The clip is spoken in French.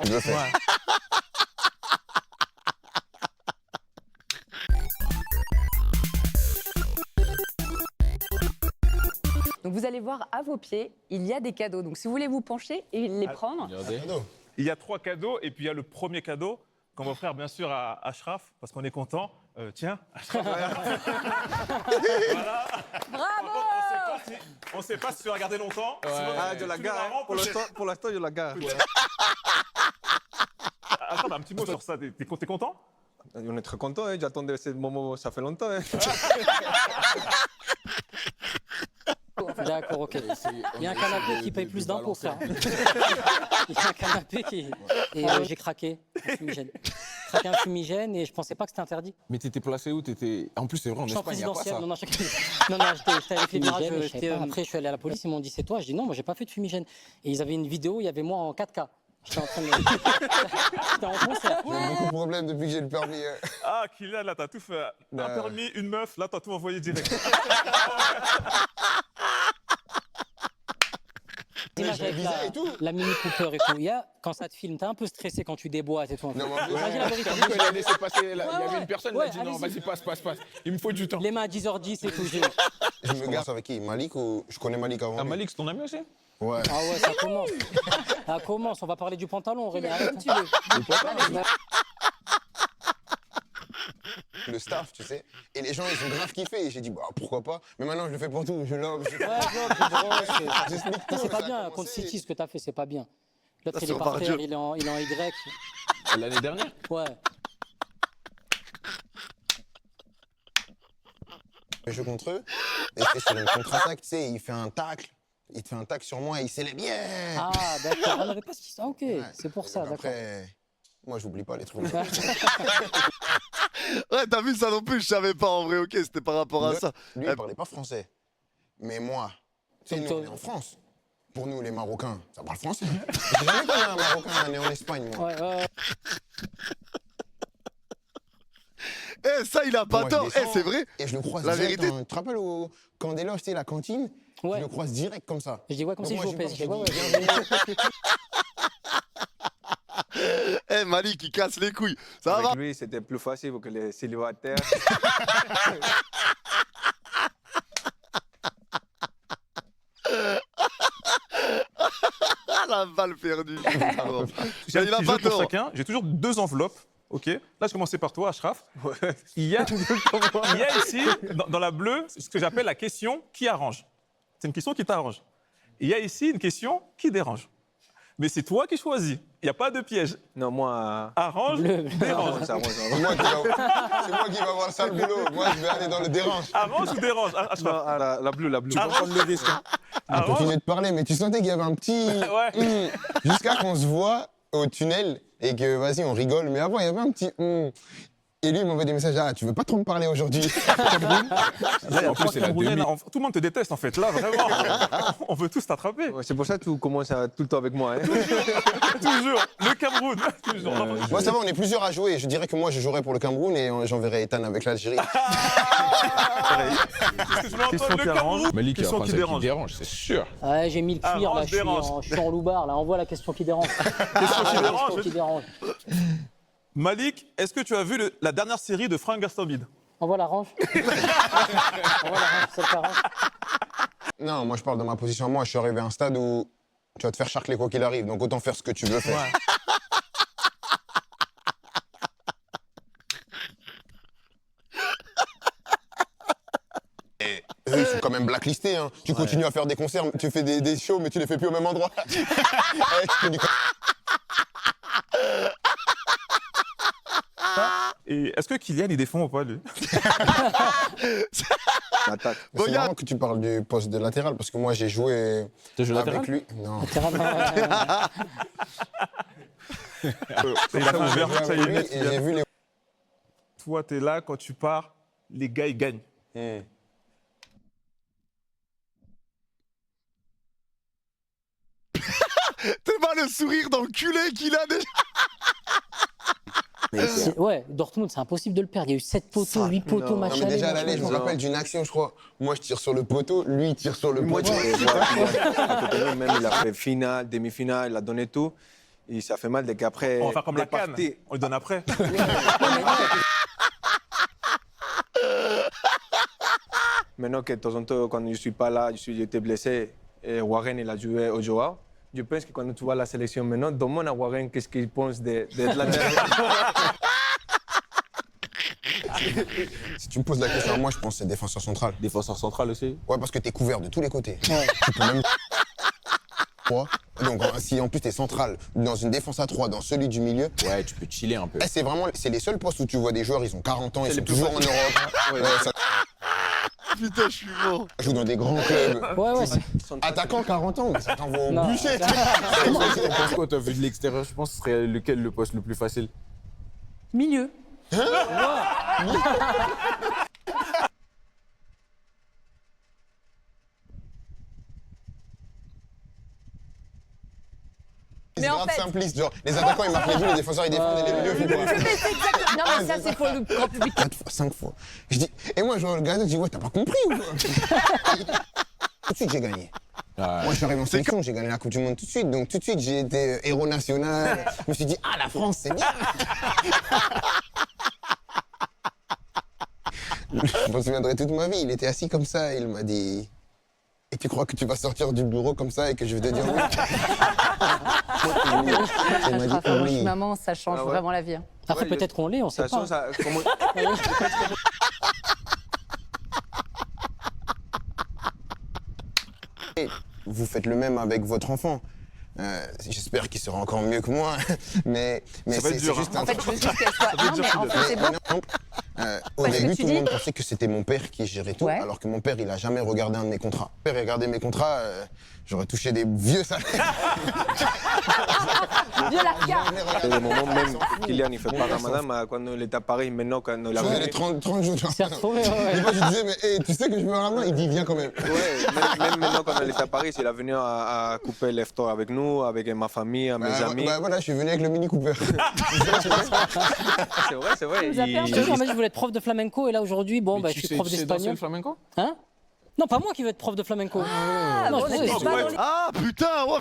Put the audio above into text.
Je le fais. Ouais. Donc vous allez voir à vos pieds, il y a des cadeaux. Donc si vous voulez vous pencher et les prendre. Regardez. Il y a 3 cadeaux et puis il y a le premier cadeau qu'on va offrir bien sûr à Ashraf parce qu'on est content. Tiens, Ashraf. Voilà. Bravo! On ne sait pas si tu vas garder longtemps. Ouais. Sinon, Ah, tu de la nous gare. la rends, peut-être. Pour l'instant, je la gare. Attends, un petit mot sur ça. T'es content? On est très contents, hein. J'attendais ce moment, ça fait longtemps. Hein. D'accord, ok. Il y a un canapé qui paye plus d'impôts, frère. Il y a un canapé qui. Et j'ai craqué un fumigène. Craqué un fumigène et je pensais pas que c'était interdit. Mais t'étais placé où? En plus, c'est vrai, en Je suis en Espagne, il n'y a pas présidentielle. ça. Non, j'étais avec les virages. Fumigène, je savais pas. Après, je suis allé à la police, ils m'ont dit c'est toi. Je dis non, moi j'ai pas fait de fumigène. Et ils avaient une vidéo, il y avait moi en 4K. J'étais en train de. J'étais en concert. J'ai beaucoup de problèmes depuis que j'ai le permis. Ah, Kylian, là, t'as tout fait. Un permis, une meuf, là, t'as tout envoyé direct. Image avec visa et tout. la Mini Cooper et tout. Il y a, quand ça te filme, t'es un peu stressé quand tu déboîtes et tout. Non, mais Vas-y, la vérité. T'as vu qu'elle a laissé passer, il y Ouais, avait une personne qui ouais, a dit non, allez-y. vas-y, passe. Il me faut du temps. Les mains à 10h10 et tout. je me garde avec qui? Malik ou je connais Malik avant? Ah, lui. Malik, c'est ton ami aussi? Ouais. Ah ouais, ça commence. Ça commence. On va parler du pantalon, Aurélien. Arrête. Le staff, tu sais. Et les gens, ils ont grave kiffé. Et j'ai dit, bah pourquoi pas. Mais maintenant, je le fais pour tout. Je l'offre. Ouais, je brosse. J'explique tout. Non, c'est pas ça a bien. commencé. Contre City, ce que t'as fait, c'est pas bien. L'autre, Ça, il est c'est par terre, dur. il est en Y. L'année dernière? Ouais. Je joue contre eux. Et c'est sur une contre-attaque, tu sais. Il fait un tacle. Il te fait un tacle sur moi et il célèbre. Yeah! Ah, d'accord. On n'avait pas ce qui. Ah, ok. Ouais. C'est pour ça, Donc d'accord. après, moi, j'oublie pas les trucs. Ouais, t'as vu ça non plus, je savais pas en vrai, ok, c'était par rapport à ça. Lui, il parlait pas français. Mais moi, tu sais, nous, on est en France. Pour nous, les Marocains, ça parle français. J'ai jamais connu un Marocain né en Espagne, moi. Ouais. Eh, ça, il a pas Moi, je tort, descends eh, c'est vrai. Et je le croise La direct. vérité- Tu te rappelles au camp des loges, tu sais, la cantine? Ouais. Je le croise direct comme ça. Je dis ouais, comme Donc si je moi, joue au PSG. je Ouais, dis, ouais. bienvenue. Eh, Malik, il casse les couilles. Ça va? Avec lui, c'était plus facile que les célibataires. Ah, la balle perdue. J'ai un Il a petit pas jeu pour tort. chacun. J'ai toujours 2 enveloppes. Ok. Là, je commençais par toi, Ashraf. Il y a ici, dans la bleue, ce que j'appelle la question qui arrange. C'est une question qui t'arrange. Il y a ici une question qui dérange. Mais c'est toi qui choisis. Il n'y a pas de piège. Non, moi. Arrange, dérange. Ça, moi, C'est moi qui va avoir ça le boulot. Moi, je vais aller dans le dérange. Arrange ou dérange, Ashraf? Non, ah, la bleue. Arrange. prendre le risque. On Arrange. continuait de parler, mais tu sentais qu'il y avait un petit... Ouais. Jusqu'à qu'on se voit au tunnel et que, vas-y, on rigole. Mais avant, il y avait un petit... Et lui, il m'envoie des messages. Ah, tu veux pas trop me parler aujourd'hui? Là, en plus, c'est la Camerounais, demi. là, tout le monde te déteste, en fait. Là, vraiment, on veut tous t'attraper. Ouais, c'est pour ça que tu commences tout le temps avec moi. Hein. Toujours. Le Cameroun. Toujours. Moi, ça va, on est plusieurs à jouer. Je dirais que moi, je jouerais pour le Cameroun et j'enverrais Ethan avec l'Algérie. Parce que je vais Question entendre qui le arrange. Cameroun. Malik, il va Question prendre qui celle qui dérange. dérange, c'est sûr. Ouais, j'ai mis le cuir, Arrange, là, dérange. je suis en loupard, là. Envoie la question qui dérange. Question qui dérange. Question qui dérange. Malik, est-ce que tu as vu la dernière série de Frank Gastambide? Envoie la range. Envoie la range, celle qui arrange. Non, moi, je parle de ma position. Moi, je suis arrivé à un stade où tu vas te faire charcler quoi qu'il arrive. Donc, autant faire ce que tu veux faire. Et eux, ils sont quand même blacklistés. Hein. Tu continues à faire des concerts, tu fais des shows, mais tu les fais plus au même endroit. Eh, tu fais du- Et est-ce que Kylian, il défend ou pas, lui? Attaque. C'est Regarde. marrant que tu parles du poste de latéral parce que moi, j'ai joué T'as joué avec latéral? lui. Non. Il a fait un verre, ça y est, Oui, net. et j'ai vu les... Toi, t'es là, quand tu pars, les gars, ils gagnent. T'es pas le sourire d'enculé qu'il a déjà. Ouais, Dortmund, c'est impossible de le perdre. Il y a eu 7 poteaux, 8 poteaux, non. Non, machin. mais déjà à l'aller, je me rappelle d'une action, je crois. Moi, je tire sur le poteau, lui, il tire sur le poteau. Même il a fait finale, demi-finale, il a donné tout. Et ça fait mal dès qu'après. On va faire comme la des canne. parties- On le donne après. Maintenant que de temps en temps, quand je ne suis pas là, j'étais blessé, et Warren il a joué au Joao. Je pense que quand tu vois la sélection maintenant, demande à Warren qu'est-ce qu'il pense de la dernière. Si tu me poses la question à moi, je pense que c'est défenseur central. Défenseur central aussi. Ouais, parce que t'es couvert de tous les côtés. Tu peux même. Donc, si en plus t'es central dans une défense à 3, dans celui du milieu, Ouais, tu peux chiller un peu. c'est les seuls postes où tu vois des joueurs, ils ont 40 ans, ils C'est sont les plus toujours en faciles. Europe. Ça Putain, je suis mort. joue dans des grands clubs. Ouais, c'est- Attaquant 40 ans, mais ça t'envoie au Non. bûcher. Tu penses quoi, toi, vu de l'extérieur, je pense que ce serait lequel le poste le plus facile? Milieu. C'est Mais en grave fait- simpliste, genre les attaquants ils marquent les buts, les défenseurs ils défendent et les milieux font quoi? Non, mais ça, c'est pour le grand public. 4 fois, 5 fois. Je dis, et moi je regarde, je dis, ouais, t'as pas compris ou quoi? Tout de suite j'ai gagné. Moi je suis arrivé en sélection, j'ai gagné la Coupe du Monde tout de suite, donc tout de suite j'ai été héros national. Je me suis dit, ah la France c'est bien! Je m'en souviendrai toute ma vie, il était assis comme ça, il m'a dit. Et tu crois que tu vas sortir du bureau comme ça et que je vais te dire oui? Il m'a dit Ashraf, moi, je suis oui. maman, ça change Ah ouais. vraiment la vie. Hein. Après, Ouais, peut-être qu'on l'est, on sait Ça pas. sent ça. Comment... Vous faites le même avec votre enfant. J'espère qu'il sera encore mieux que moi, mais Ça va être c'est dur, juste hein. un En fait, je veux juste qu'elle soit. Non, mais en fait, c'est Mais bon. non, au Parce que début, tu tout le dis- monde pensait que c'était mon père qui gérait tout, Ouais. alors que mon père, il a jamais regardé un de mes contrats. Mon père, il regardait mes contrats, j'aurais touché des vieux salaires. Dieu la regarde. C'est le moment même Kylian il fait pas Ramadan, mais quand il est à Paris, maintenant quand il a Je faisais venu. les 30 jours. C'est retrouvé, ouais. Des fois, je disais, mais hey, tu sais que je me ramène? Il dit, viens quand même. Ouais, même maintenant quand il est à Paris, il est venu à couper l'eftor avec nous, avec ma famille, mes amis. Bah voilà, je suis venu avec le Mini Cooper. C'est vrai, c'est vrai. nous a perdu. Je te jure, moi, je voulais être prof de flamenco et là aujourd'hui, bon, bah, je suis prof danser d'espagnol. le flamenco? Hein? Non, pas moi qui veux être prof de flamenco. Ah, Non, bon, je on sais, est je- pas dans les- Ah putain, ouais.